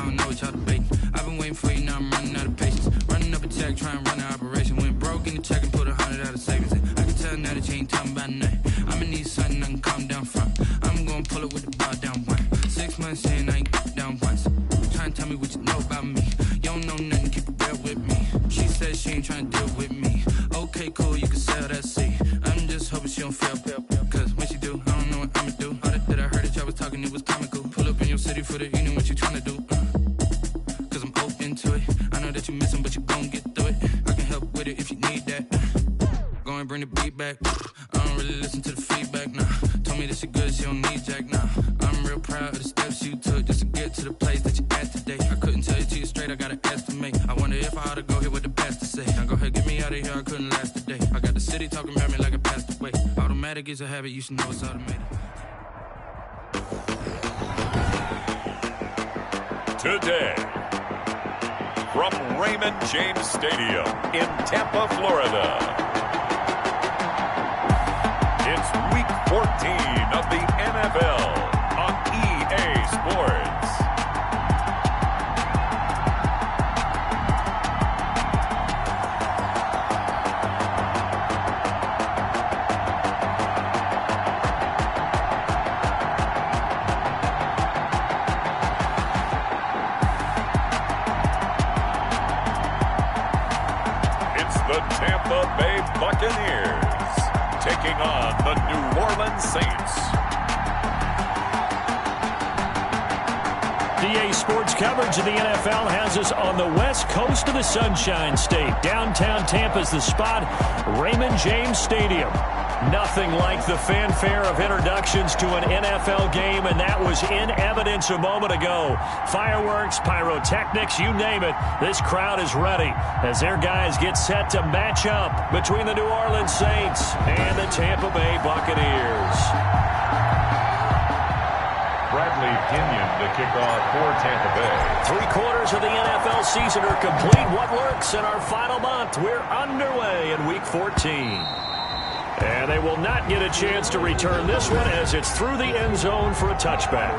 don't know what y'all debating. I've been waiting for you, now I'm running out of patience. Running up a check, trying to run an operation. Went broke in the check and put 100 out of savings. I can tell now that you ain't talking about nothing. I'ma need something I can calm down from. I'm gonna pull it with the bar down one. 6 months in, I ain't down once. Trying to tell me what you know about me. You don't know nothing, keep it real with me. She said she ain't trying to deal with me. Okay, cool, you can sell that seat. I'm just hoping she don't fail. Cause when she do, I don't know what I'ma do. All that I heard that y'all was talking, it was comical. Pull up in your city for the evening, what you trying to do? Cause I'm open to it. I know that you missing, but you gon' get through it. I can help with it if you need that. Go and bring the beat back. I don't really listen to the feedback, nah. Told me that she good, she don't need jack, nah. I'm real proud of the steps you took just to get to the place that you at today. I couldn't tell you to you straight, I gotta estimate. I wonder if I ought to go here with the best to say. Now go ahead, get me out of here, I couldn't last a day. I got the city talking about me like I passed away. Automatic is a habit, you should know it's automated. Today, from Raymond James Stadium in Tampa, Florida, it's Week 14 of the NFL on EA Sports. The Tampa Bay Buccaneers taking on the New Orleans Saints. EA Sports coverage of the NFL has us on the west coast of the Sunshine State. Downtown Tampa's the spot, Raymond James Stadium. Nothing like the fanfare of introductions to an NFL game, and that was in evidence a moment ago. Fireworks, pyrotechnics, you name it. This crowd is ready as their guys get set to match up between the New Orleans Saints and the Tampa Bay Buccaneers. Bradley Kenyon to kick off for Tampa Bay. 3/4 of the NFL season are complete. What lurks in our final month? We're underway in Week 14. And they will not get a chance to return this one as it's through the end zone for a touchback.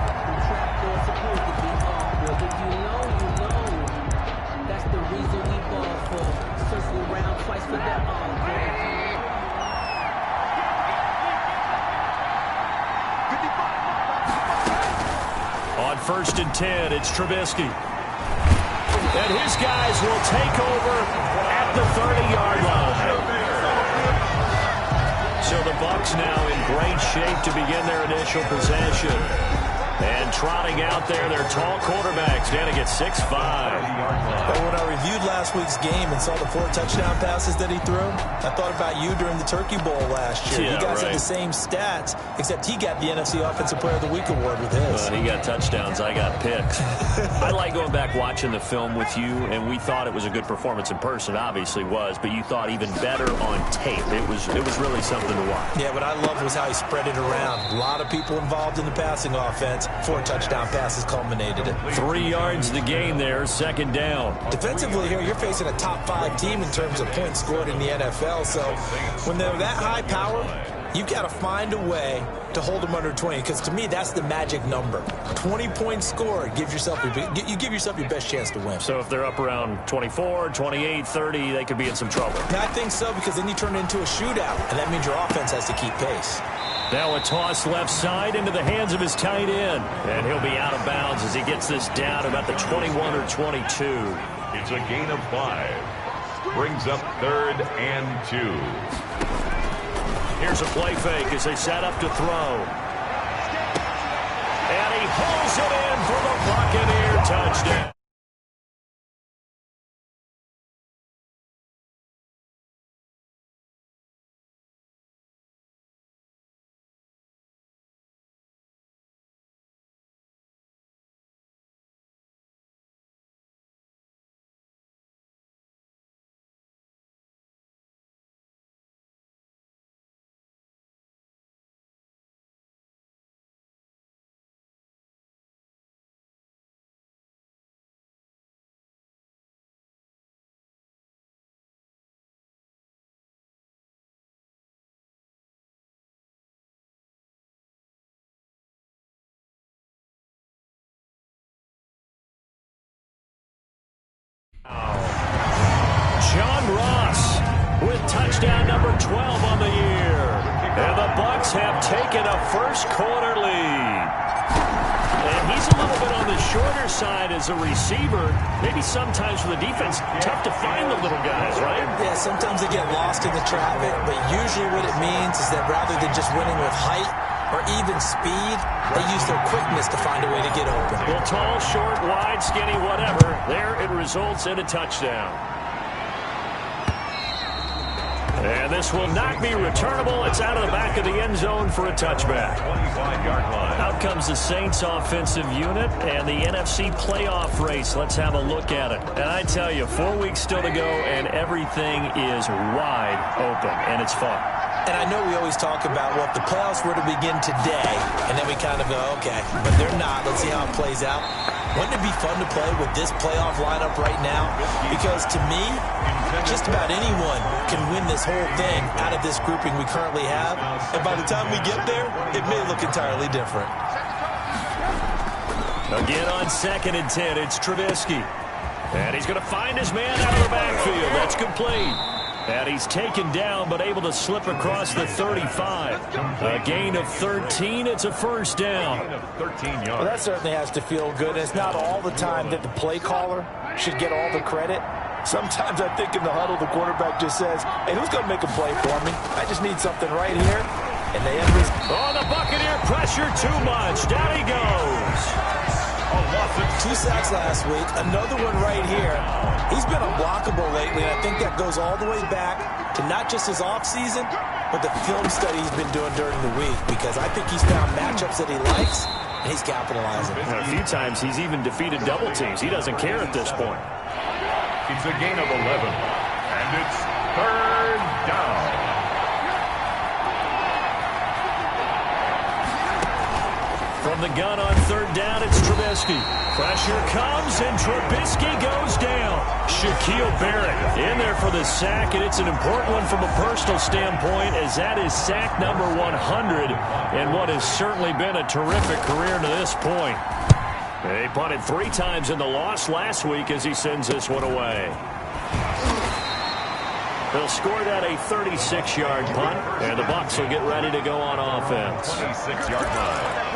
On 1st and 10, it's Trubisky. And his guys will take over at the 30-yard line. So the Bucs now in great shape to begin their initial possession. And trotting out there, their tall quarterback standing at 6'5". But when I reviewed last week's game and saw the 4 touchdown passes that he threw, I thought about you during the Turkey Bowl last year. Yeah, you guys right. had the same stats, except he got the NFC Offensive Player of the Week award with his. He got touchdowns, I got picks. I like going back watching the film with you, and we thought it was a good performance in person. It obviously was, but you thought even better on tape. It was really something to watch. Yeah, what I loved was how he spread it around. A lot of people involved in the passing offense. 4 touchdown passes culminated it. 3 yards the gain there, 2nd down. Defensively here, you're facing a top 5 team in terms of points scored in the NFL. So when they're that high power, you got to find a way to hold them under 20, because to me, that's the magic number. 20 points scored, you give yourself your best chance to win. So if they're up around 24, 28, 30, they could be in some trouble. I think so, because then you turn it into a shootout, and that means your offense has to keep pace. Now a toss left side into the hands of his tight end. And he'll be out of bounds as he gets this down about the 21 or 22. It's a gain of 5. Brings up 3rd and 2. Here's a play fake as they set up to throw. And he pulls it in for the Buccaneer touchdown. with touchdown number 12 on the year. And the Bucs have taken a first-quarter lead. And he's a little bit on the shorter side as a receiver. Maybe sometimes for the defense, tough to find the little guys, right? Yeah, sometimes they get lost in the traffic, but usually what it means is that rather than just winning with height or even speed, they use their quickness to find a way to get open. Well, tall, short, wide, skinny, whatever. There it results in a touchdown. And this will not be returnable. It's out of the back of the end zone for a touchback. 25-yard line. Out comes the Saints offensive unit and the NFC playoff race. Let's have a look at it. And I tell you, 4 weeks still to go, and everything is wide open, and it's fun. And I know we always talk about, well, if the playoffs were to begin today, and then we kind of go, okay, but they're not. Let's see how it plays out. Wouldn't it be fun to play with this playoff lineup right now? Because to me, just about anyone can win this whole thing out of this grouping we currently have. And by the time we get there, it may look entirely different. Again on 2nd and 10, it's Trubisky. And he's going to find his man out of the backfield. That's complete. And he's taken down, but able to slip across the 35. A gain of 13. It's a first down. 13 yards. Well, that certainly has to feel good. It's not all the time that the play caller should get all the credit. Sometimes I think in the huddle, the quarterback just says, hey, who's going to make a play for me? I just need something right here. And they have this. Oh, the Buccaneer pressure too much. Down he goes. 2 sacks last week. Another one right here. He's been unblockable lately, and I think that goes all the way back to not just his offseason, but the film study he's been doing during the week, because I think he's found matchups that he likes, and he's capitalizing. And a few times he's even defeated double teams. He doesn't care at this point. It's a gain of 11, and it's 3rd down. From the gun on 3rd down, it's Trubisky. Pressure comes, and Trubisky goes down. Shaquille Barrett in there for the sack, and it's an important one from a personal standpoint, as that is sack number 100 in what has certainly been a terrific career to this point. He punted 3 times in the loss last week as he sends this one away. They'll score that a 36-yard punt, and the Bucs will get ready to go on offense. 26-yard line.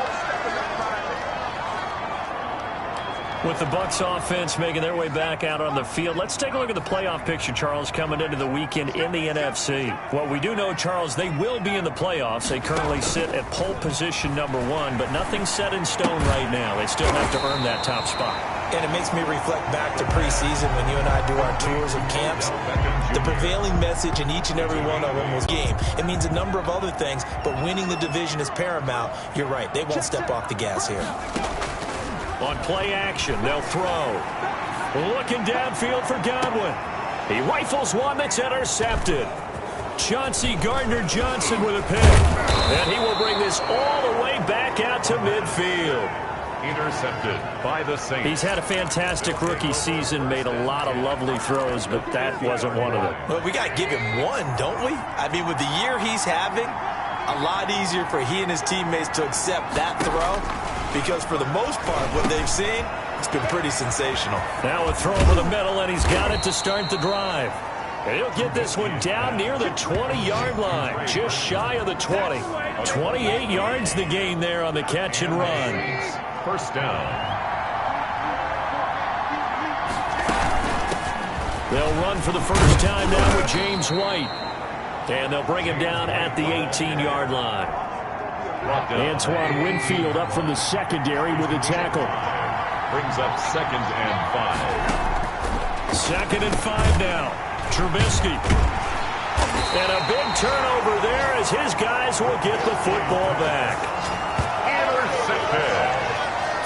With the Bucs offense making their way back out on the field, let's take a look at the playoff picture, Charles, coming into the weekend in the NFC. Well, we do know, Charles, they will be in the playoffs. They currently sit at pole position number 1, but nothing's set in stone right now. They still have to earn that top spot. And it makes me reflect back to preseason when you and I do our tours of camps. The prevailing message in each and every one of them was game. It means a number of other things, but winning the division is paramount. You're right. They won't step off the gas here. On play action, they'll throw. Looking downfield for Godwin. He rifles one that's intercepted. Chauncey Gardner-Johnson with a pick. And he will bring this all the way back out to midfield. Intercepted by the Saints. He's had a fantastic rookie season, made a lot of lovely throws, but that wasn't one of them. Well, we got to give him one, don't we? I mean, with the year he's having, a lot easier for he and his teammates to accept that throw. Because for the most part, what they've seen, it's been pretty sensational. Now a throw over the middle, and he's got it to start the drive. And he'll get this one down near the 20-yard line, just shy of the 20. 28 yards the gain there on the catch and run. First down. They'll run for the first time now with James White. And they'll bring him down at the 18-yard line. Antoine Winfield up from the secondary with a tackle. Brings up 2nd and 5. 2nd and 5 now. Trubisky. And a big turnover there as his guys will get the football back. Intercepted.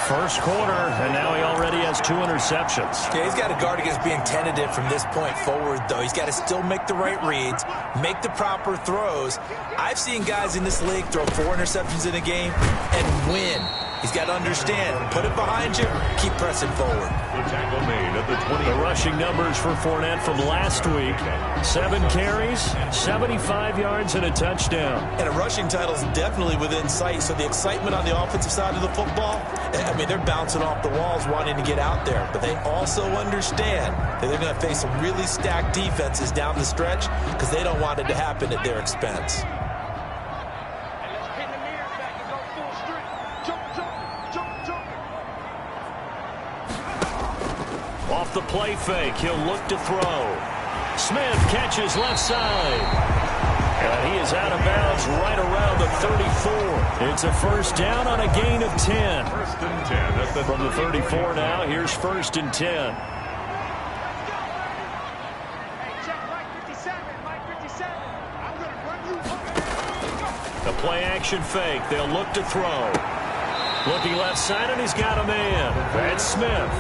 First quarter, and now he already has 2 interceptions. Yeah, he's got to guard against being tentative from this point forward, though. He's got to still make the right reads, make the proper throws. I've seen guys in this league throw 4 interceptions in a game and win. He's got to understand, put it behind you, keep pressing forward. The tackle made at the 20. The rushing numbers for Fournette from last week. 7 carries, 75 yards, and a touchdown. And a rushing title is definitely within sight, so the excitement on the offensive side of the football I mean, they're bouncing off the walls wanting to get out there, but they also understand that they're going to face some really stacked defenses down the stretch because they don't want it to happen at their expense. Off the play fake, he'll look to throw. Smith catches left side. And he is out of bounds right around the 34. It's a first down on a gain of 10. First and 10. From the 34 now, here's first and 10. A play action fake. They'll look to throw. Looking left side, and he's got a man. That's Smith.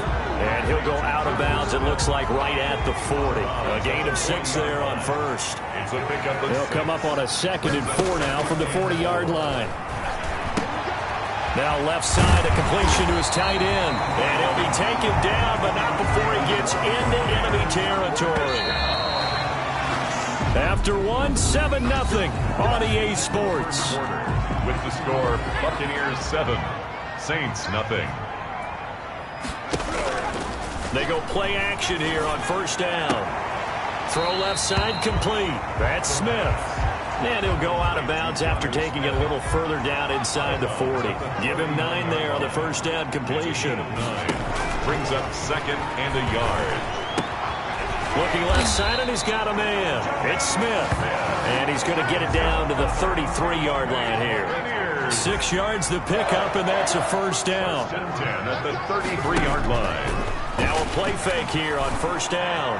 And he'll go out of bounds, it looks like, right at the 40. A gain of 6 there on first. They'll come up on a 2nd and 4 now from the 40-yard line. Now left side, a completion to his tight end. And he'll be taken down, but not before he gets into enemy territory. After one, 7-0 on EA Sports. With the score, Buccaneers 7, Saints nothing. They go play action here on first down. Throw left side complete. That's Smith. And he'll go out of bounds after taking it a little further down inside the 40. Give him 9 there on the first down completion. 9. Brings up 2nd and a yard. Looking left side, and he's got a man. It's Smith. And he's going to get it down to the 33-yard line here. 6 yards the pickup, and that's a first down. First and 10 at the 33-yard line. Now a play fake here on first down.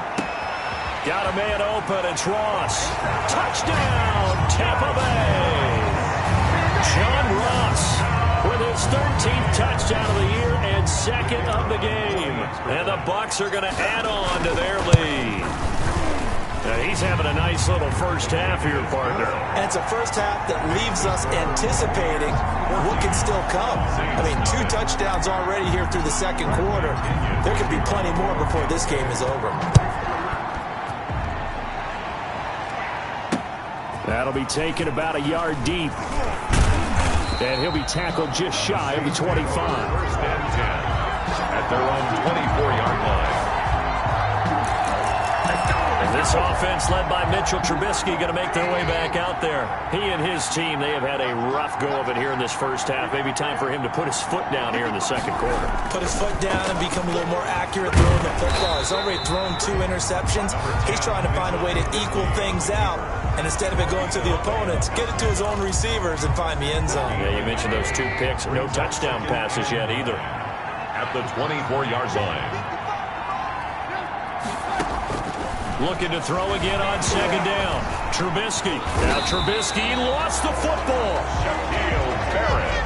Got a man open. It's Ross. Touchdown, Tampa Bay. John Ross with his 13th touchdown of the year and 2nd of the game. And the Bucs are going to add on to their lead. Now he's having a nice little first half here, partner. And it's a first half that leaves us anticipating what can still come. I mean, 2 touchdowns already here through the 2nd quarter. There could be plenty more before this game is over. That'll be taken about a yard deep. And he'll be tackled just shy of the 25. First and 10 at their own 24-yard line. This offense led by Mitchell Trubisky going to make their way back out there. He and his team, they have had a rough go of it here in this first half. Maybe time for him to put his foot down here in the 2nd quarter. Put his foot down and become a little more accurate throwing the football. He's already thrown 2 interceptions. He's trying to find a way to equal things out. And instead of it going to the opponents, get it to his own receivers and find the end zone. Yeah, you mentioned those 2 picks. No touchdown passes yet either. At the 24-yard line. Looking to throw again on 2nd down. Trubisky. Now Trubisky lost the football. Shaquille Barrett.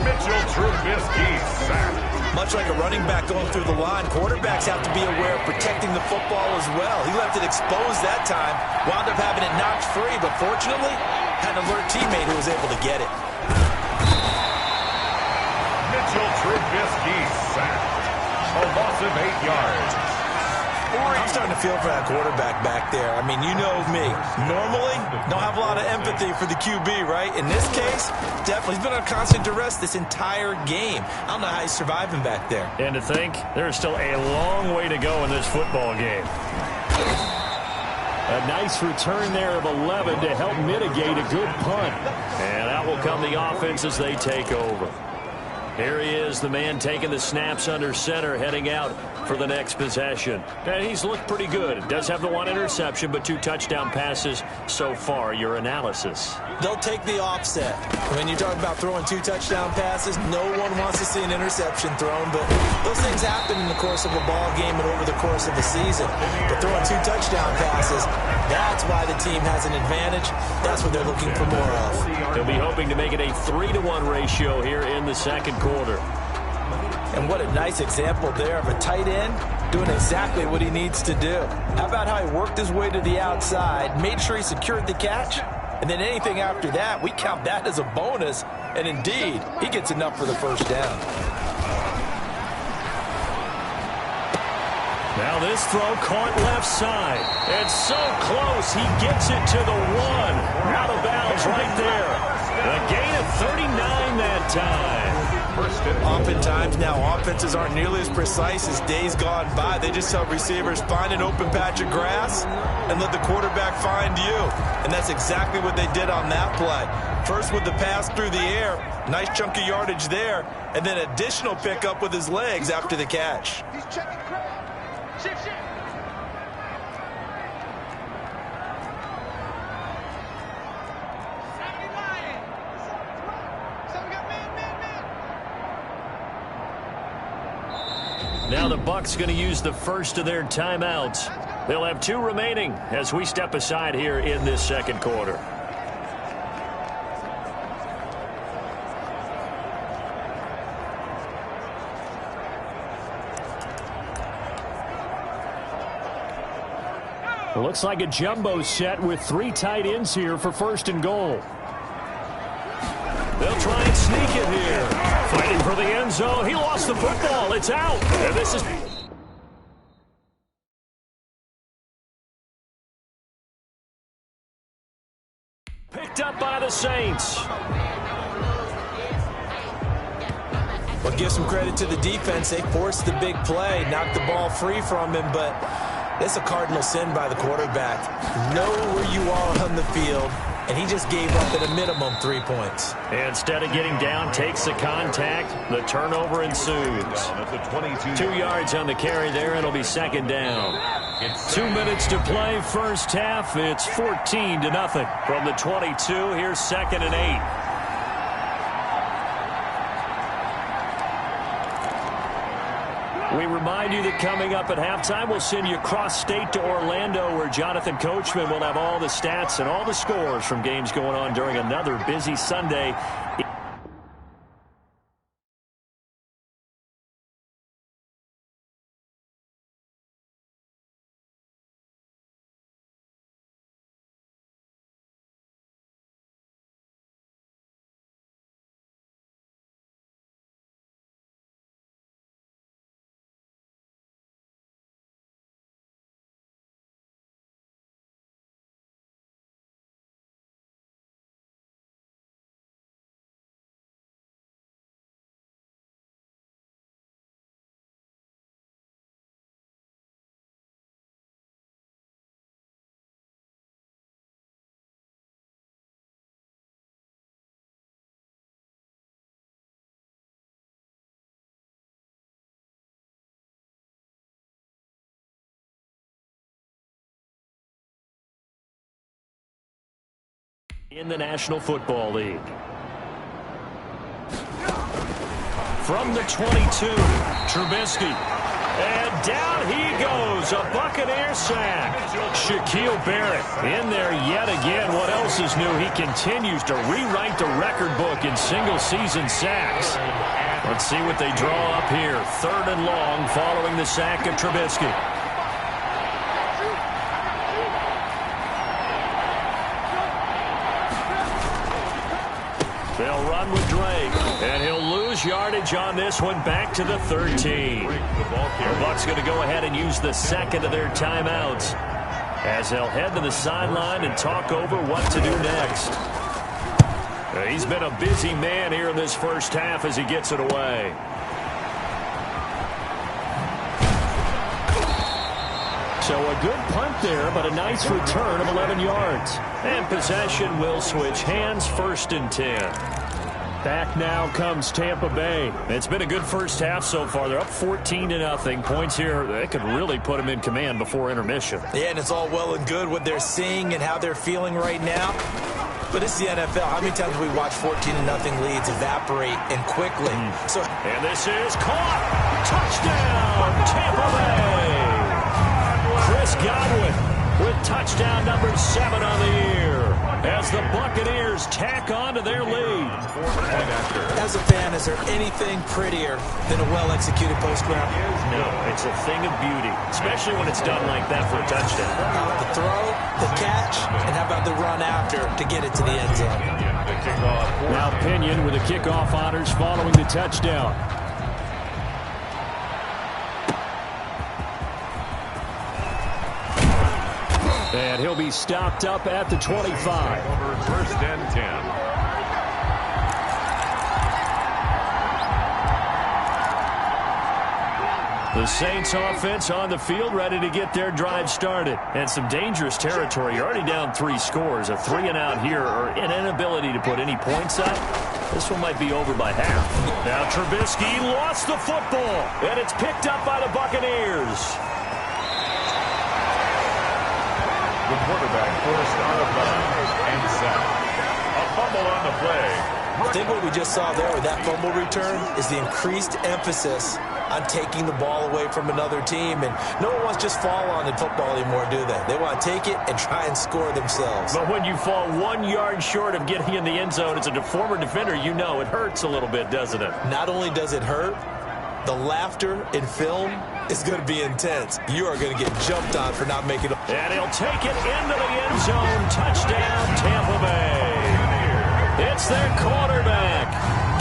Mitchell Trubisky sacked. Much like a running back going through the line, quarterbacks have to be aware of protecting the football as well. He left it exposed that time, wound up having it knocked free, but fortunately, had an alert teammate who was able to get it. Mitchell Trubisky sacked. A loss of 8 yards. I'm starting to feel for that quarterback back there. I mean, you know me. Normally, don't have a lot of empathy for the QB, right? In this case, definitely. He's been on constant duress this entire game. I don't know how he's surviving back there. And to think, there's still a long way to go in this football game. A nice return there of 11 to help mitigate a good punt. And out will come the offense as they take over. Here he is, the man taking the snaps under center, heading out for the next possession. And he's looked pretty good. Does have the 1 interception, but 2 touchdown passes so far. Your analysis? They'll take the offset. When you talk about throwing 2 touchdown passes, no one wants to see an interception thrown, but those things happen in the course of a ball game and over the course of a season. But throwing 2 touchdown passes, that's why the team has an advantage. That's what they're looking for more of. They'll be hoping to make it a 3-to-1 ratio here in the 2nd quarter. And what a nice example there of a tight end doing exactly what he needs to do. How about how he worked his way to the outside, made sure he secured the catch, and then anything after that, we count that as a bonus. And indeed, he gets enough for the first down. Now this throw caught left side. It's so close, he gets it to the 1. Out of bounds right there. A gain of 39 that time. First and Oftentimes now, offenses aren't nearly as precise as days gone by. They just help receivers find an open patch of grass and let the quarterback find you. And that's exactly what they did on that play. First with the pass through the air, nice chunk of yardage there, and then additional pickup with his legs after the catch. He's checking crowd. Shift. Now the Bucs going to use the first of their timeouts. They'll have 2 remaining as we step aside here in this second quarter. It looks like a jumbo set with 3 tight ends here for first and goal. They'll try and sneak it here. Fighting for the end zone. He lost the football. It's out. And this is... picked up by the Saints. Well, give some credit to the defense. They forced the big play, knocked the ball free from him, but it's a cardinal sin by the quarterback. Know where you are on the field, and he just gave up at a minimum 3 points. Instead of getting down, takes the contact. The turnover ensues. 2 yards on the carry there. It'll be second down. 2 minutes to play first half. It's 14-0 from the 22. Here's second and 8. We remind you that coming up at halftime, we'll send you cross-state to Orlando, where Jonathan Coachman will have all the stats and all the scores from games going on during another busy Sunday. In the National Football League. From the 22, Trubisky. And down he goes. A Buccaneer sack. Shaquille Barrett in there yet again. What else is new? He continues to rewrite the record book in single-season sacks. Let's see what they draw up here. 3rd and long following the sack of Trubisky. They'll run with Drake, and he'll lose yardage on this one back to the 13. The Bucs going to go ahead and use the second of their timeouts as they'll head to the sideline and talk over what to do next. He's been a busy man here in this first half as he gets it away. So a good punt there, but a nice return of 11 yards. And possession will switch hands, 1st and 10. Back now comes Tampa Bay. It's been a good first half so far. They're up 14-0. Points here, they could really put them in command before intermission. Yeah, and it's all well and good what they're seeing and how they're feeling right now. But it's the NFL. How many times have we watched 14-0 leads evaporate and quickly? And this is caught. Touchdown, Tampa Bay. Chris Godwin with touchdown number 7 on the year as the Buccaneers tack on to their lead. As a fan, is there anything prettier than a well-executed post-round? No, it's a thing of beauty, especially when it's done like that for a touchdown. The throw, the catch, and how about the run after to get it to the end zone? Now Pinion with the kickoff honors following the touchdown. And he'll be stopped up at the 25. 1st and 10. The Saints offense on the field, ready to get their drive started. And some dangerous territory. You're already down 3 scores. A 3-and-out here, or an inability to put any points up. This one might be over by half. Now Trubisky lost the football, and it's picked up by the Buccaneers. The quarterback first out of bounds and set. A fumble on the play. I think what we just saw there with that fumble return is the increased emphasis on taking the ball away from another team. And no one wants to just fall on in football anymore, do they? They want to take it and try and score themselves. But when you fall 1 yard short of getting in the end zone as a former defender, you know it hurts a little bit, doesn't it? Not only does it hurt, the laughter in film is going to be intense. You are going to get jumped on for not making it. And he'll take it into the end zone. Touchdown, Tampa Bay. It's their quarterback,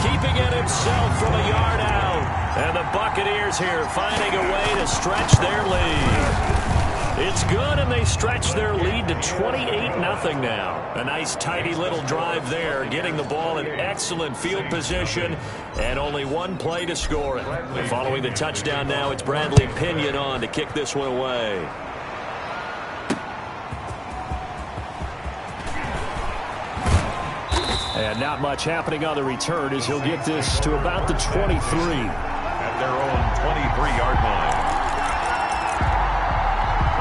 keeping it himself from a yard out. And the Buccaneers here finding a way to stretch their lead. It's good, and they stretch their lead to 28-0 now. A nice, tidy little drive there, getting the ball in excellent field position, and only 1 play to score it. And following the touchdown now, it's Bradley Pinion on to kick this one away. And not much happening on the return as he'll get this to about the 23. At their own 23-yard line.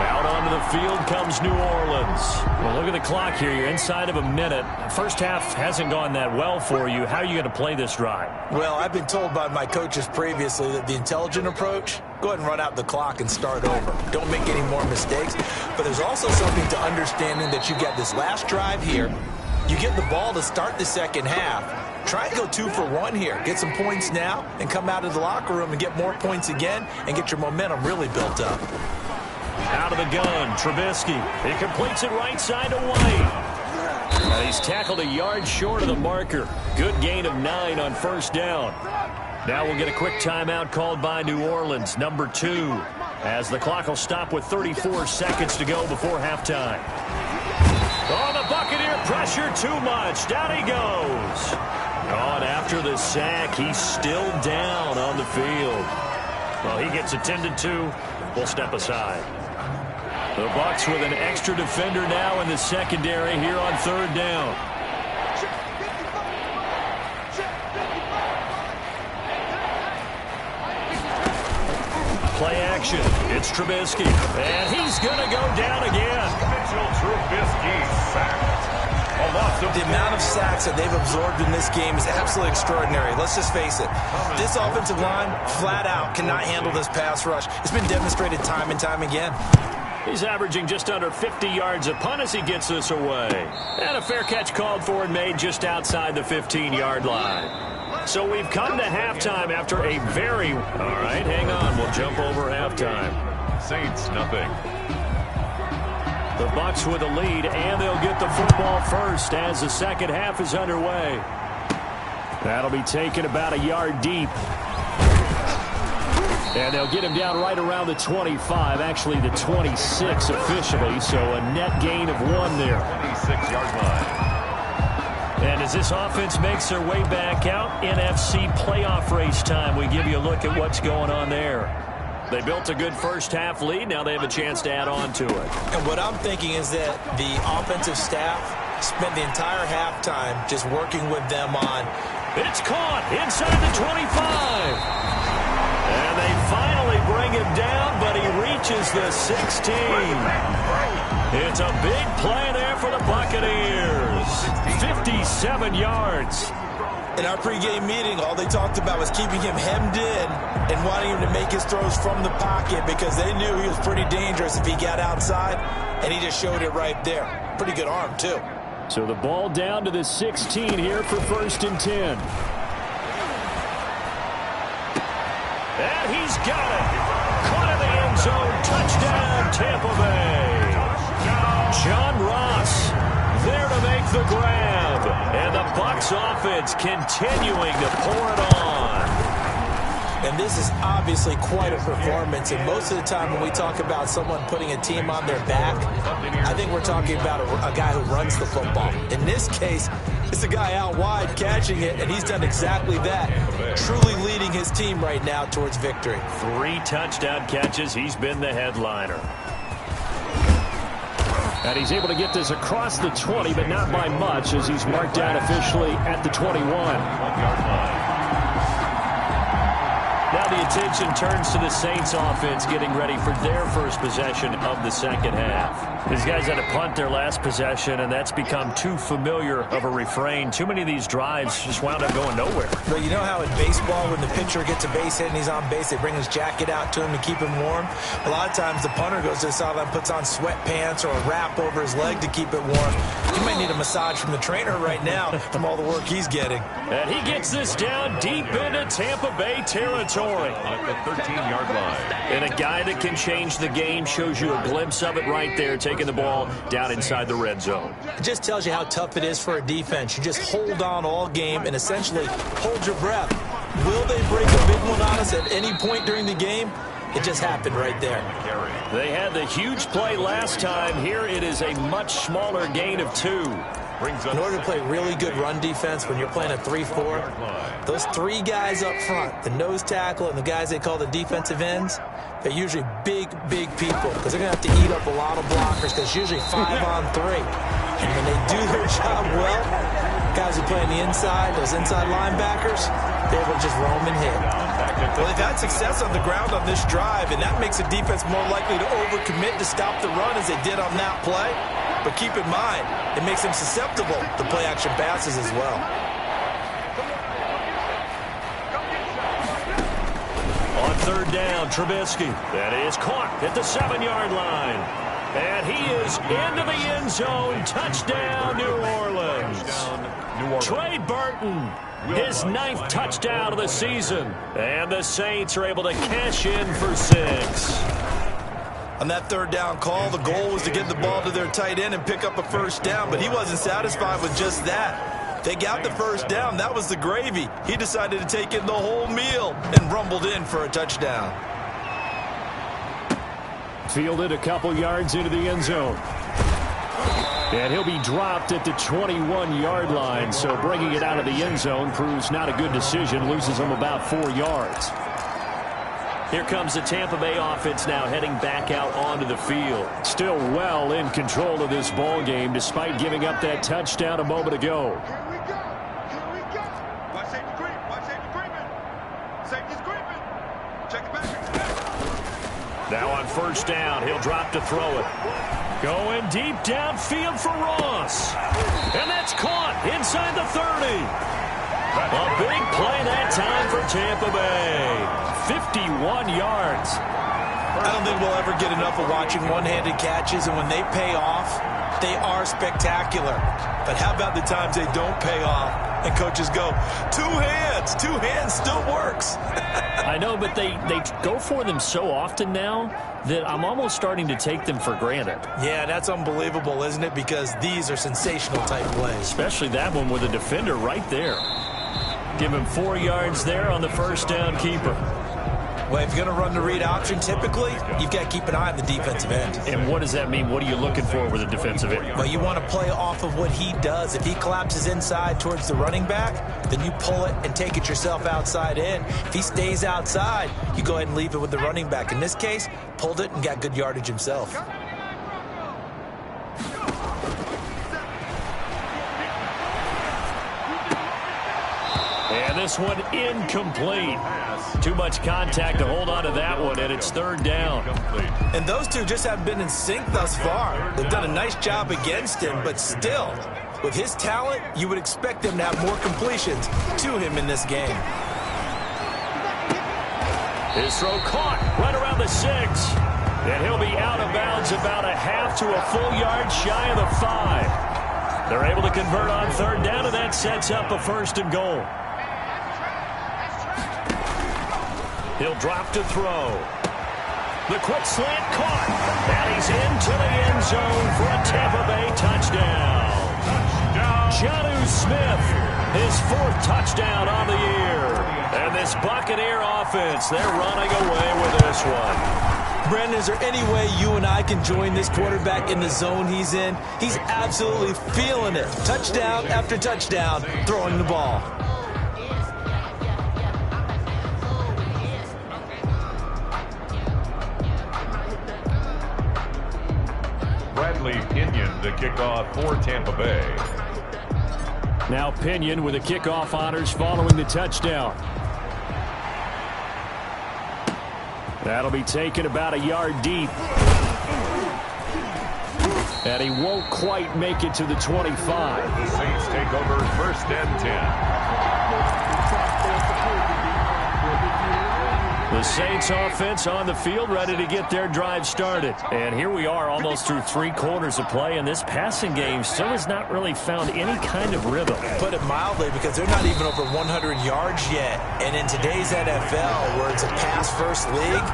Out onto the field comes New Orleans. Well, look at the clock here. You're inside of a minute. First half hasn't gone that well for you. How are you going to play this drive? Well, I've been told by my coaches previously that the intelligent approach, go ahead and run out the clock and start over. Don't make any more mistakes. But there's also something to understanding that you got this last drive here. You get the ball to start the second half. Try and go 2 for 1 here. Get some points now and come out of the locker room and get more points again and get your momentum really built up. Out of the gun, Trubisky. He completes it right side to White. And he's tackled a yard short of the marker. Good gain of 9 on first down. Now we'll get a quick timeout called by New Orleans, number 2, as the clock will stop with 34 seconds to go before halftime. Oh, the Buccaneer pressure too much. Down he goes. Oh, and after the sack, he's still down on the field. Well, he gets attended to. We'll step aside. The Bucs with an extra defender now in the secondary here on third down. Play action. It's Trubisky. And he's going to go down again. Mitchell Trubisky sacked. The amount of sacks that they've absorbed in this game is absolutely extraordinary. Let's just face it. This offensive line, flat out, cannot handle this pass rush. It's been demonstrated time and time again. He's averaging just under 50 yards a punt as he gets this away. And a fair catch called for and made just outside the 15-yard line. So we've come to halftime after a very... All right, hang on. We'll jump over halftime. Saints, nothing. The Bucs with a lead, and they'll get the football first as the second half is underway. That'll be taken about a yard deep. And they'll get him down right around the 25, actually the 26 officially, so a net gain of 1 there. 26-yard line. And as this offense makes their way back out, NFC playoff race time, we give you a look at what's going on there. They built a good first half lead. Now they have a chance to add on to it. And what I'm thinking is that the offensive staff spent the entire halftime just working with them on. It's caught inside the 25. And they finally bring him down, but he reaches the 16. It's a big play there for the Buccaneers. 57 yards. In our pregame meeting, all they talked about was keeping him hemmed in and wanting him to make his throws from the pocket because they knew he was pretty dangerous if he got outside, and he just showed it right there. Pretty good arm, too. So the ball down to the 16 here for 1st and 10. And he's got it. Caught in the end zone. Touchdown, Tampa Bay. John Ross there to make the grab. And the Bucs offense continuing to pour it on. And this is obviously quite a performance. And most of the time when we talk about someone putting a team on their back, I think we're talking about a guy who runs the football. In this case, it's a guy out wide catching it, and he's done exactly that. truly leading his team right now towards victory. 3 touchdown catches. He's been the headliner. And he's able to get this across the 20, but not by much, as he's marked down officially at the 21. Now the attention turns to the Saints offense getting ready for their first possession of the second half. These guys had to punt their last possession, and that's become too familiar of a refrain. Too many of these drives just wound up going nowhere. But you know how in baseball, when the pitcher gets a base hit and he's on base, they bring his jacket out to him to keep him warm? A lot of times the punter goes to the sideline, puts on sweatpants or a wrap over his leg to keep it warm. You might need a massage from the trainer right now from all the work he's getting. And he gets this down deep into Tampa Bay territory. At the 13-yard line. And a guy that can change the game, shows you a glimpse of it right there, taking the ball down inside the red zone. It just tells you how tough it is for a defense. You just hold on all game and essentially hold your breath. Will they break a big one on us at any point during the game? It just happened right there. They had the huge play last time. Here it is a much smaller gain of 2. In order to play really good run defense when you're playing a 3-4, those 3 guys up front, the nose tackle and the guys they call the defensive ends, they're usually big people because they're going to have to eat up a lot of blockers because it's usually 5 on 3. And when they do their job well, guys who play on the inside, those inside linebackers, they're able to just roam and hit. Well, they've had success on the ground on this drive, and that makes a defense more likely to overcommit to stop the run as they did on that play. But keep in mind, it makes them susceptible to play-action passes as well. On third down, Trubisky. That is caught at the 7-yard line. And he is into the end zone. Touchdown, New Orleans. Trey Burton, his 9th touchdown of the season. And the Saints are able to cash in for 6. On that third down call, the goal was to get the ball to their tight end and pick up a first down, but he wasn't satisfied with just that. They got the first down. That was the gravy. He decided to take in the whole meal and rumbled in for a touchdown. Fielded a couple yards into the end zone. And he'll be dropped at the 21-yard line, so bringing it out of the end zone proves not a good decision, loses him about 4 yards. Here comes the Tampa Bay offense now heading back out onto the field. Still well in control of this ball game despite giving up that touchdown a moment ago. Here we go. Watch safety creep. Watch safety creeping. Safety's creeping. Check it back. Now on first down, he'll drop to throw it. Going deep downfield for Ross. And that's caught inside the 30. A big play that time for Tampa Bay. 51 yards. I don't think we'll ever get enough of watching one-handed catches, and when they pay off, they are spectacular. But how about the times they don't pay off and coaches go, 2 hands still works. I know, but they go for them so often now that I'm almost starting to take them for granted. Yeah, that's unbelievable, isn't it? Because these are sensational type plays. Especially that one with a defender right there. Give him 4 yards there on the first down keeper. Well, if you're going to run the read option, typically, you've got to keep an eye on the defensive end. And what does that mean? What are you looking for with a defensive end? Well, you want to play off of what he does. If he collapses inside towards the running back, then you pull it and take it yourself outside in. If he stays outside, you go ahead and leave it with the running back. In this case, pulled it and got good yardage himself. And this one incomplete. Too much contact to hold on to that one, and it's third down. And those two just haven't been in sync thus far. They've done a nice job against him, but still, with his talent, you would expect them to have more completions to him in this game. His throw caught right around the 6. And he'll be out of bounds about a half to a full yard shy of the 5. They're able to convert on third down, and that sets up a 1st and goal. He'll drop to throw. The quick slant caught. And he's into the end zone for a Tampa Bay touchdown. Jonnu Smith, his 4th touchdown on the year. And this Buccaneer offense, they're running away with this one. Brendan, is there any way you and I can join this quarterback in the zone he's in? He's absolutely feeling it. Touchdown after touchdown, throwing the ball. Bradley Pinion to kick off for Tampa Bay. Now Pinion with the kickoff honors following the touchdown. That'll be taken about a yard deep. And he won't quite make it to the 25. The Saints take over 1st and 10. The Saints offense on the field ready to get their drive started. And here we are almost through 3 quarters of play, and this passing game still has not really found any kind of rhythm. Put it mildly, because they're not even over 100 yards yet. And in today's NFL, where it's a pass-first league,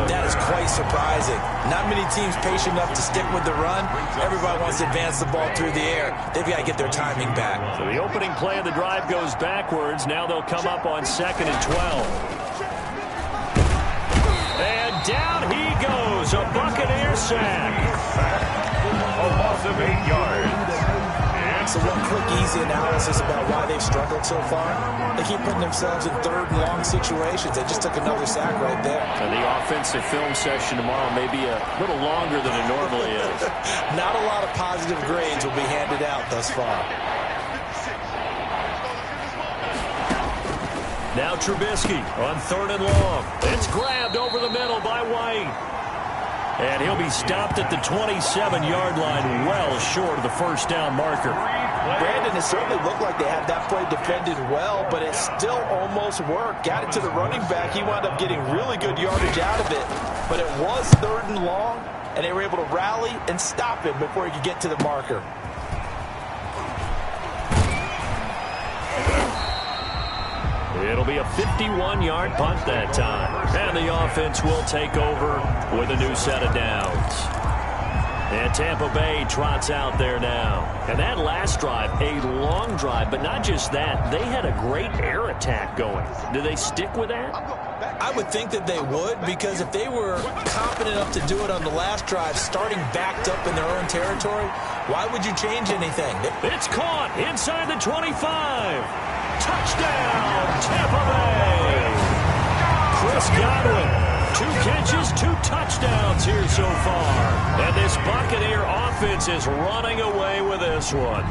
that is quite surprising. Not many teams patient enough to stick with the run. Everybody wants to advance the ball through the air. They've got to get their timing back. So the opening play of the drive goes backwards. Now they'll come up on 2nd and 12. And down he goes, a Buccaneer sack. A loss of 8 yards. So one quick, easy analysis about why they've struggled so far. They keep putting themselves in 3rd and long situations. They just took another sack right there. And the offensive film session tomorrow may be a little longer than it normally is. Not a lot of positive grades will be handed out thus far. Now Trubisky on 3rd and long. It's grabbed over the middle by White. And he'll be stopped at the 27-yard line, well short of the 1st down marker. Brandon, it certainly looked like they had that play defended well, but it still almost worked. Got it to the running back. He wound up getting really good yardage out of it. But it was 3rd and long, and they were able to rally and stop him before he could get to the marker. It'll be a 51-yard punt that time. And the offense will take over with a new set of downs. And Tampa Bay trots out there now. And that last drive, a long drive, but not just that. They had a great air attack going. Do they stick with that? I would think that they would, because if they were confident enough to do it on the last drive, starting backed up in their own territory, why would you change anything? It's caught inside the 25. Touchdown, Tampa Bay. Chris Godwin, 2 catches, 2 touchdowns here so far. And this Buccaneer offense is running away with this one.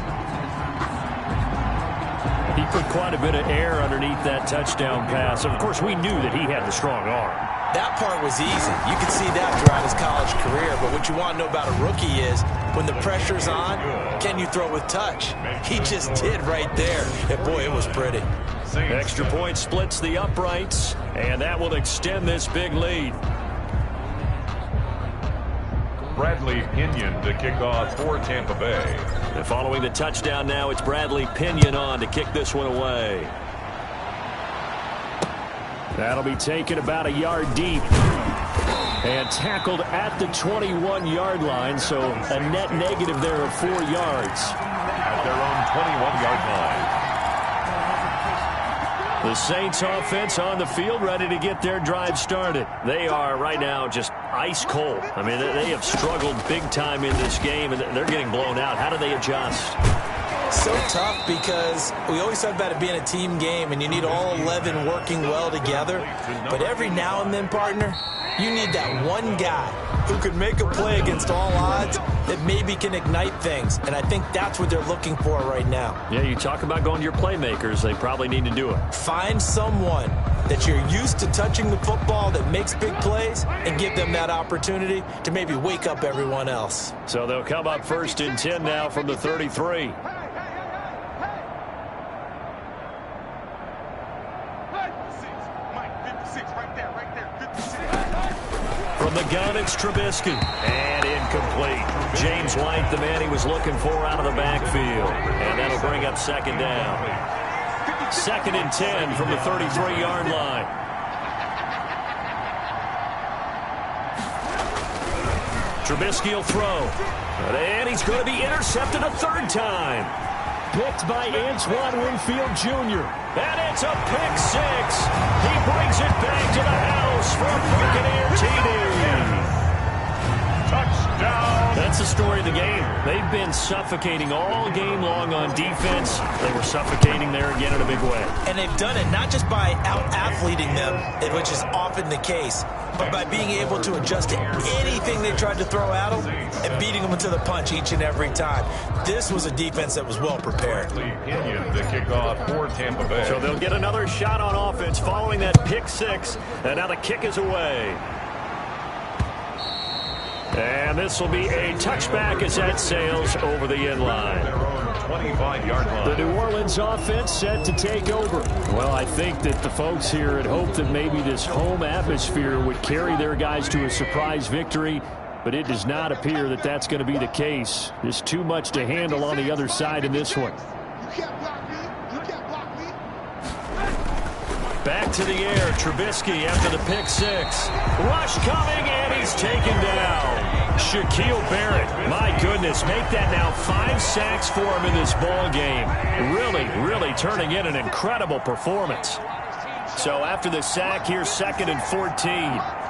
He put quite a bit of air underneath that touchdown pass. Of course, we knew that he had the strong arm. That part was easy. You could see that throughout his college career. But what you want to know about a rookie is, when the pressure's on, can you throw with touch? He just did right there. And boy, it was pretty. Extra point splits the uprights, and that will extend this big lead. Bradley Pinion to kick off for Tampa Bay. And following the touchdown now, it's Bradley Pinion on to kick this one away. That'll be taken about a yard deep. And tackled at the 21-yard line, so a net negative there of 4 yards. At their own 21-yard line. The Saints offense on the field ready to get their drive started. They are right now just ice cold. I mean, they have struggled big time in this game, and they're getting blown out. How do they adjust? So tough, because we always talk about it being a team game, and you need all 11 working well together. But every now and then, partner, you need that one guy who could make a play against all odds that maybe can ignite things. And I think that's what they're looking for right now. Yeah, you talk about going to your playmakers. They probably need to do it. Find someone that you're used to touching the football that makes big plays and give them that opportunity to maybe wake up everyone else. So they'll come up 1st and 10 now from the 33. From the gun, it's Trubisky. And incomplete. James White, the man he was looking for, out of the backfield. And that'll bring up 2nd down. 2nd and 10 from the 33-yard line. Trubisky will throw. And he's going to be intercepted a 3rd time. Picked by Antoine Winfield Jr. And it's a pick 6. He brings it back to the house for a Buccaneer TD. Touchdown. That's the story of the game. They've been suffocating all game long on defense. They were suffocating there again in a big way. And they've done it not just by out-athleting them, which is often the case, but by being able to adjust to anything they tried to throw at them and beating them to the punch each and every time. This was a defense that was well prepared. The kickoff for Tampa Bay. So they'll get another shot on offense following that pick six, and now the kick is away. And this will be a touchback as that sails over the end line. 25-yard line. The New Orleans offense set to take over. Well, I think that the folks here had hoped that maybe this home atmosphere would carry their guys to a surprise victory, but it does not appear that that's going to be the case. There's too much to handle on the other side in this one. Back to the air, Trubisky after the pick six. Rush coming, and he's taken down. Shaquille Barrett, my goodness, make that now 5 sacks for him in this ball game. Really turning in an incredible performance. So after the sack, here's 2nd and 14.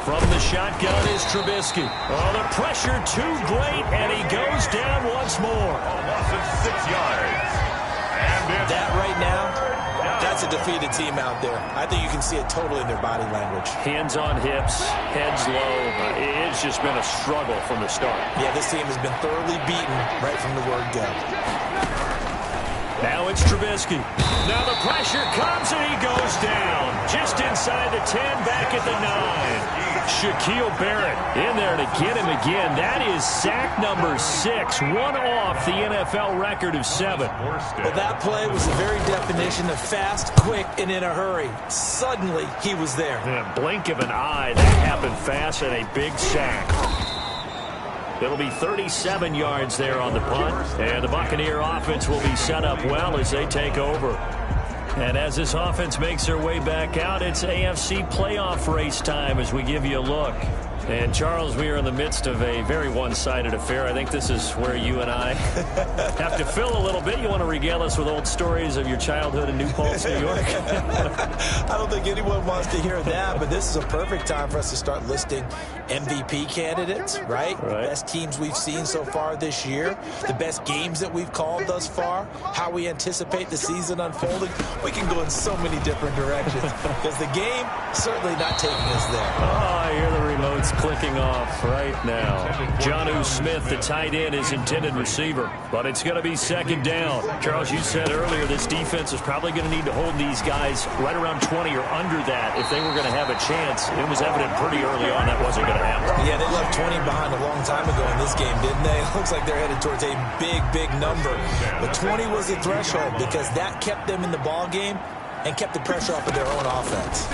From the shotgun is Trubisky. Oh, the pressure too great, and he goes down once more. Loss of 6 yards. And that right now, that's a defeated team out there. I think you can see it totally in their body language. Hands on hips, heads low. It's just been a struggle from the start. Yeah, this team has been thoroughly beaten right from the word go. Now it's Trubisky. Now the pressure comes, and he goes down. Just inside the 10, back at the 9. Shaquille Barrett in there to get him again. That is sack number 6, one off the NFL record of 7. Well, that play was the very definition of fast, quick, and in a hurry. Suddenly, he was there. In a blink of an eye, that happened fast, and a big sack. It'll be 37 yards there on the punt, and the Buccaneer offense will be set up well as they take over. And as this offense makes their way back out, it's AFC playoff race time as we give you a look. And, Charles, we are in the midst of a very one-sided affair. I think this is where you and I have to fill a little bit. You want to regale us with old stories of your childhood in New Paltz, New York? I don't think anyone wants to hear that, but this is a perfect time for us to start listing MVP candidates, right? Best teams we've seen so far this year, the best games that we've called thus far, how we anticipate the season unfolding. We can go in so many different directions because the game certainly not taking us there. Oh, I hear the remotes clicking off right now. Jonnu Smith, the tight end, is intended receiver, but it's going to be 2nd down. Charles, you said earlier this defense is probably going to need to hold these guys right around 20 or under that if they were going to have a chance. It was evident pretty early on that wasn't going to happen. Yeah, they left 20 behind a long time ago in this game, didn't they? It looks like they're headed towards a big number. But 20 was the threshold because that kept them in the ball game and kept the pressure off of their own offense.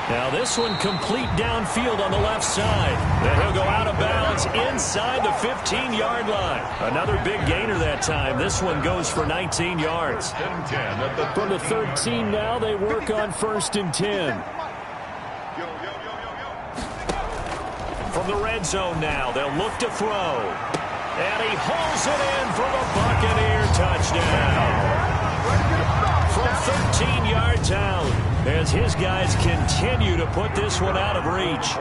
Now this one complete downfield on the left side. Then he'll go out of bounds inside the 15-yard line. Another big gainer that time. This one goes for 19 yards. From the 13 now, they work on 1st and 10. From the red zone now, they'll look to throw. And he hauls it in for the Buccaneer touchdown. From 13 yards out, as his guys continue to put this one out of reach.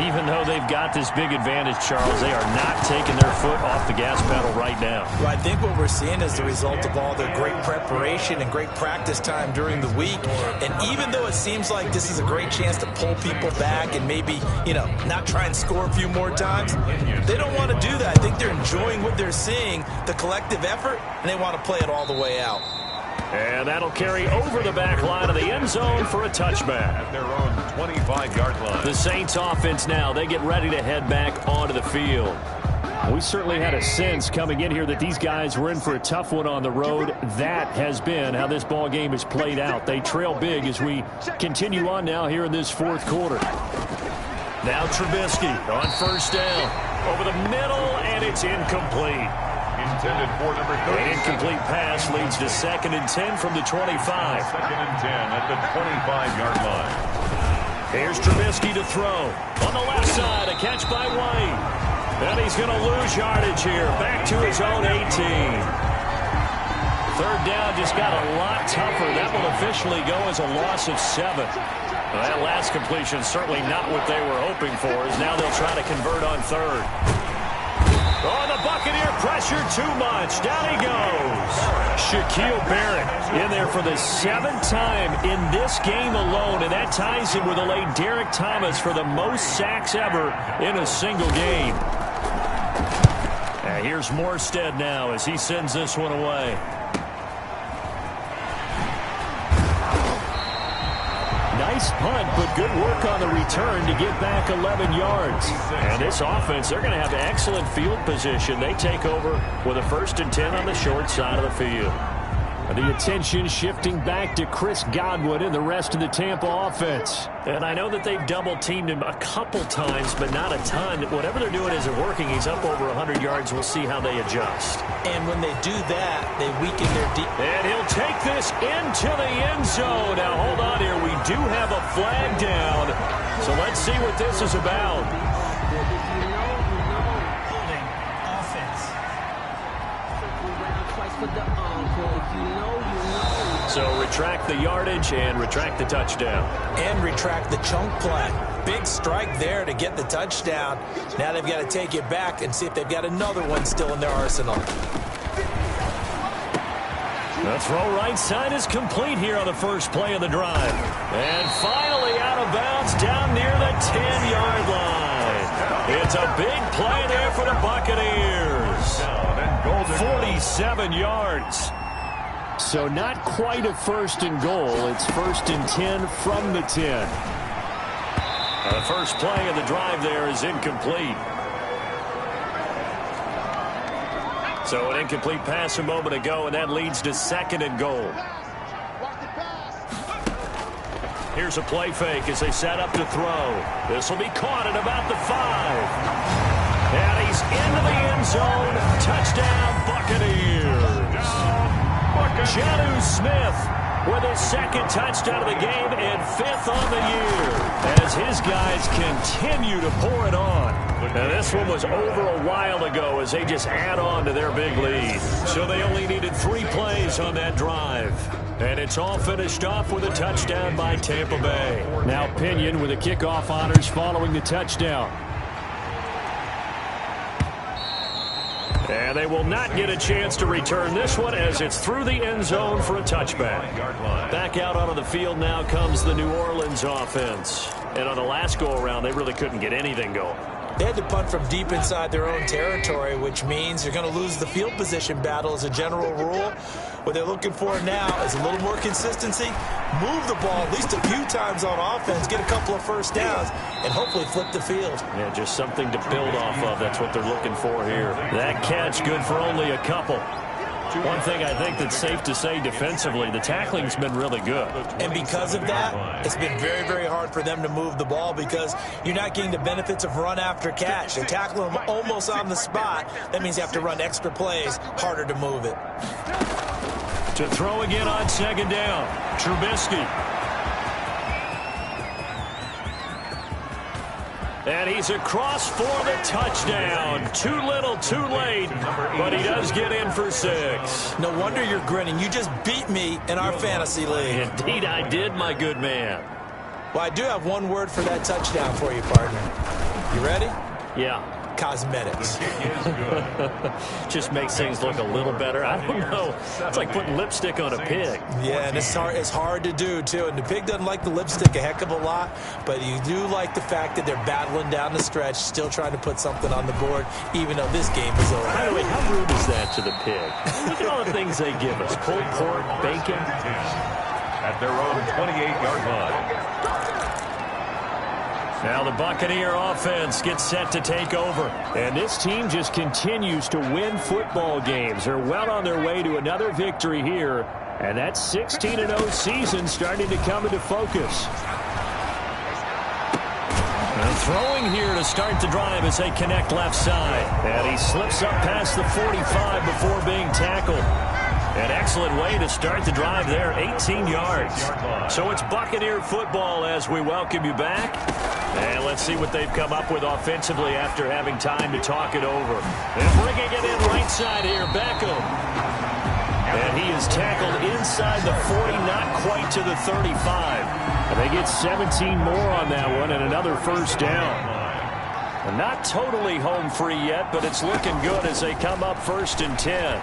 Even though they've got this big advantage, Charles, they are not taking their foot off the gas pedal right now. Well, I think what we're seeing is the result of all their great preparation and great practice time during the week. And even though it seems like this is a great chance to pull people back and maybe, not try and score a few more times, they don't want to do that. I think they're enjoying what they're seeing, the collective effort, and they want to play it all the way out. And that'll carry over the back line of the end zone for a touchback. At their own 25-yard line. The Saints offense now, they get ready to head back onto the field. We certainly had a sense coming in here that these guys were in for a tough one on the road. That has been how this ball game has played out. They trail big as we continue on now here in this 4th quarter. Now Trubisky on 1st down. Over the middle, and it's incomplete. Intended for number 30. An incomplete pass leads to 2nd and 10 from the 25. 2nd and 10 at the 25-yard line. Here's Trubisky to throw. On the left side, a catch by White. And he's going to lose yardage here. Back to his own 18. 3rd down just got a lot tougher. That will officially go as a loss of 7. Well, that last completion certainly not what they were hoping for, as now they'll try to convert on 3rd. Oh, the Buccaneer pressure too much. Down he goes. Shaquille Barrett in there for the 7th time in this game alone, and that ties him with the late Derek Thomas for the most sacks ever in a single game. And here's Morstead now as he sends this one away. Nice punt, but good work on the return to get back 11 yards. And this offense, they're going to have excellent field position. They take over with a 1st and 10 on the short side of the field. The attention shifting back to Chris Godwin and the rest of the Tampa offense. And I know that they've double-teamed him a couple times, but not a ton. Whatever they're doing isn't working. He's up over 100 yards. We'll see how they adjust. And when they do that, they weaken their deep. And he'll take this into the end zone. Now, hold on here. We do have a flag down. So let's see what this is about. Holding offense. So retract the yardage and retract the touchdown. And retract the chunk play. Big strike there to get the touchdown. Now they've got to take it back and see if they've got another one still in their arsenal. The throw right side is complete here on the first play of the drive. And finally out of bounds down near the 10-yard line. It's a big play there for the Buccaneers. 47 yards. So not quite a 1st and goal. It's 1st and 10 from the 10. The first play of the drive there is incomplete. So an incomplete pass a moment ago, and that leads to 2nd and goal. Here's a play fake as they set up to throw. This will be caught at about the 5. And he's into the end zone. Touchdown, Buccaneers. Jonnu Smith with his 2nd touchdown of the game and 5th on the year as his guys continue to pour it on. Now this one was over a while ago as they just add on to their big lead. So they only needed 3 plays on that drive. And it's all finished off with a touchdown by Tampa Bay. Now Pinion with the kickoff honors following the touchdown. And they will not get a chance to return this one as it's through the end zone for a touchback. Back out onto the field now comes the New Orleans offense. And on the last go-around, they really couldn't get anything going. They had to punt from deep inside their own territory, which means they're going to lose the field position battle as a general rule. What they're looking for now is a little more consistency, move the ball at least a few times on offense, get a couple of 1st downs, and hopefully flip the field. Yeah, just something to build off of. That's what they're looking for here. That catch good for only a couple. One thing I think that's safe to say defensively, the tackling's been really good. And because of that, it's been very, very hard for them to move the ball because you're not getting the benefits of run after catch. They tackle them almost on the spot. That means you have to run extra plays, harder to move it. To throw again on 2nd down, Trubisky. And he's across for the touchdown. Too little, too late, but he does get in for 6. No wonder you're grinning. You just beat me in our fantasy league. Indeed I did, my good man. Well, I do have one word for that touchdown for you, partner. You ready? Yeah. Cosmetics. Just makes things look a little better. I don't know. It's like putting lipstick on a pig. Yeah, and it's hard to do, too. And the pig doesn't like the lipstick a heck of a lot, but you do like the fact that they're battling down the stretch, still trying to put something on the board, even though this game is over. By the way, how rude is that to the pig? Look at all the things they give us. Pulled pork, bacon. At their own 28-yard line. Now the Buccaneer offense gets set to take over. And this team just continues to win football games. They're well on their way to another victory here. And that 16-0 season starting to come into focus. And throwing here to start the drive as they connect left side. And he slips up past the 45 before being tackled. An excellent way to start the drive there, 18 yards. So it's Buccaneer football as we welcome you back. And let's see what they've come up with offensively after having time to talk it over. And bringing it in right side here, Beckham. And he is tackled inside the 40, not quite to the 35. And they get 17 more on that one and another 1st down. Not totally home free yet, but it's looking good as they come up 1st and 10.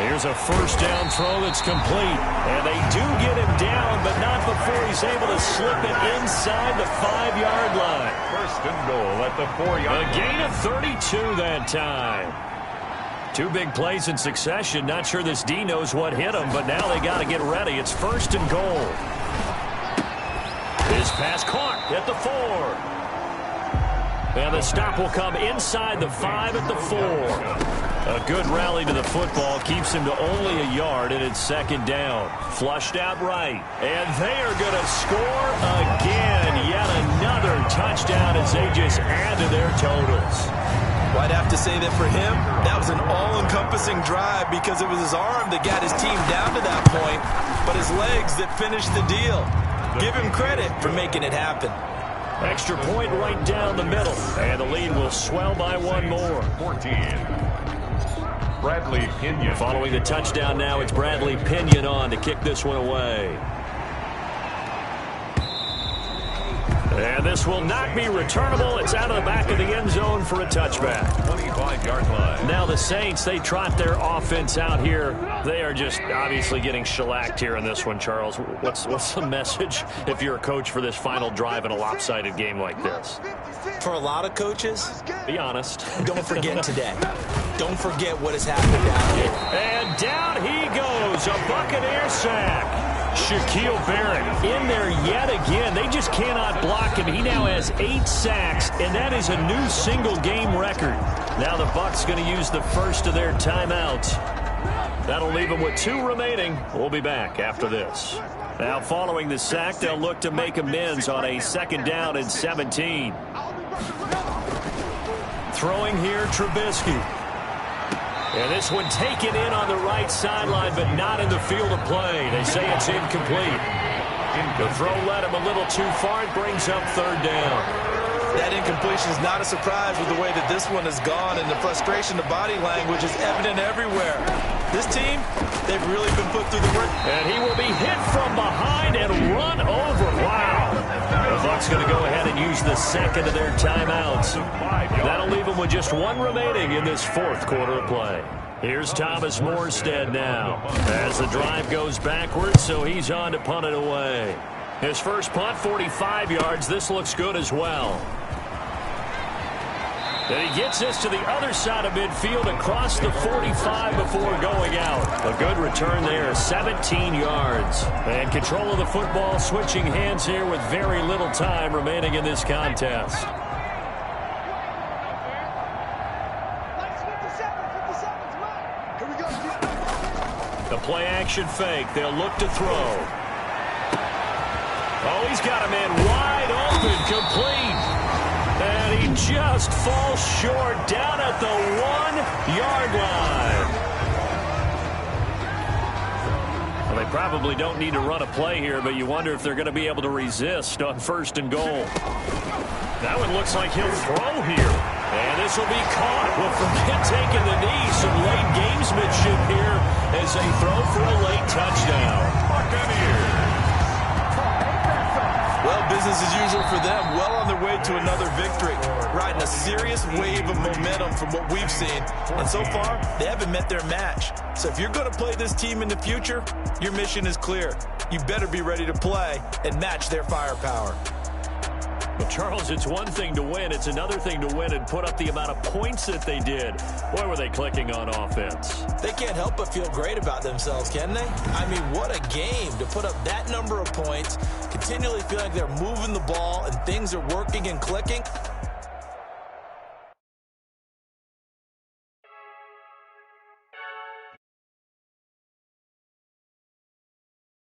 Here's a first down throw that's complete. And they do get him down, but not before he's able to slip it inside the 5-yard line. 1st and goal at the 4-yard line. A gain of 32 that time. 2 big plays in succession. Not sure this D knows what hit him, but now they got to get ready. It's 1st and goal. His pass caught at the 4. And the stop will come inside the 5 at the 4. A good rally to the football keeps him to only a yard, and it's 2nd down. Flushed out right. And they are going to score again. Yet another touchdown as they just add to their totals. Well, I'd have to say that for him, that was an all-encompassing drive because it was his arm that got his team down to that point, but his legs that finished the deal. Give him credit for making it happen. Extra point right down the middle, and the lead will swell by 1 more. 14. Bradley Pinion. Following the touchdown now, it's Bradley Pinion on to kick this one away. And this will not be returnable. It's out of the back of the end zone for a touchback. 25-yard line. Now the Saints, they trot their offense out here. They are just obviously getting shellacked here in this one, Charles. What's the message if you're a coach for this final drive in a lopsided game like this? For a lot of coaches, be honest. Don't forget today. Don't forget what has happened down here. And down he goes. A Buccaneer sack. Shaquille Barrett in there yet again. They just cannot block him. He now has 8 sacks, and that is a new single-game record. Now the Bucs going to use the first of their timeouts. That'll leave them with 2 remaining. We'll be back after this. Now following the sack, they'll look to make amends on a 2nd down and 17. Throwing here, Trubisky. And this one taken in on the right sideline, but not in the field of play. They say it's incomplete. The throw led him a little too far. It brings up 3rd down. That incompletion is not a surprise with the way that this one has gone, and the frustration, the body language is evident everywhere. This team, they've really been put through the work. And he will be hit from behind and run over. Wow. The Bucs going to go ahead and use the 2nd of their timeouts. That'll leave them with just 1 remaining in this 4th quarter of play. Here's Thomas Morstead now as the drive goes backwards, so he's on to punt it away. His first punt, 45 yards. This looks good as well. And he gets this to the other side of midfield across the 45 before going out. A good return there, 17 yards. And control of the football switching hands here with very little time remaining in this contest. The play action fake. They'll look to throw. Oh, he's got a man wide open, complete. And he just falls short down at the 1-yard line. Well, they probably don't need to run a play here, but you wonder if they're going to be able to resist on 1st and goal. That one looks like he'll throw here. And this will be caught. Well, forget taking the knee. Some late gamesmanship here as they throw for a late touchdown. Buccaneers. Well, business as usual for them. Well on their way to another victory. Riding a serious wave of momentum from what we've seen. And so far, they haven't met their match. So if you're going to play this team in the future, your mission is clear. You better be ready to play and match their firepower. Well, Charles, it's one thing to win. It's another thing to win and put up the amount of points that they did. Boy, were they clicking on offense. They can't help but feel great about themselves, can they? I mean, what a game to put up that number of points, continually feel like they're moving the ball and things are working and clicking.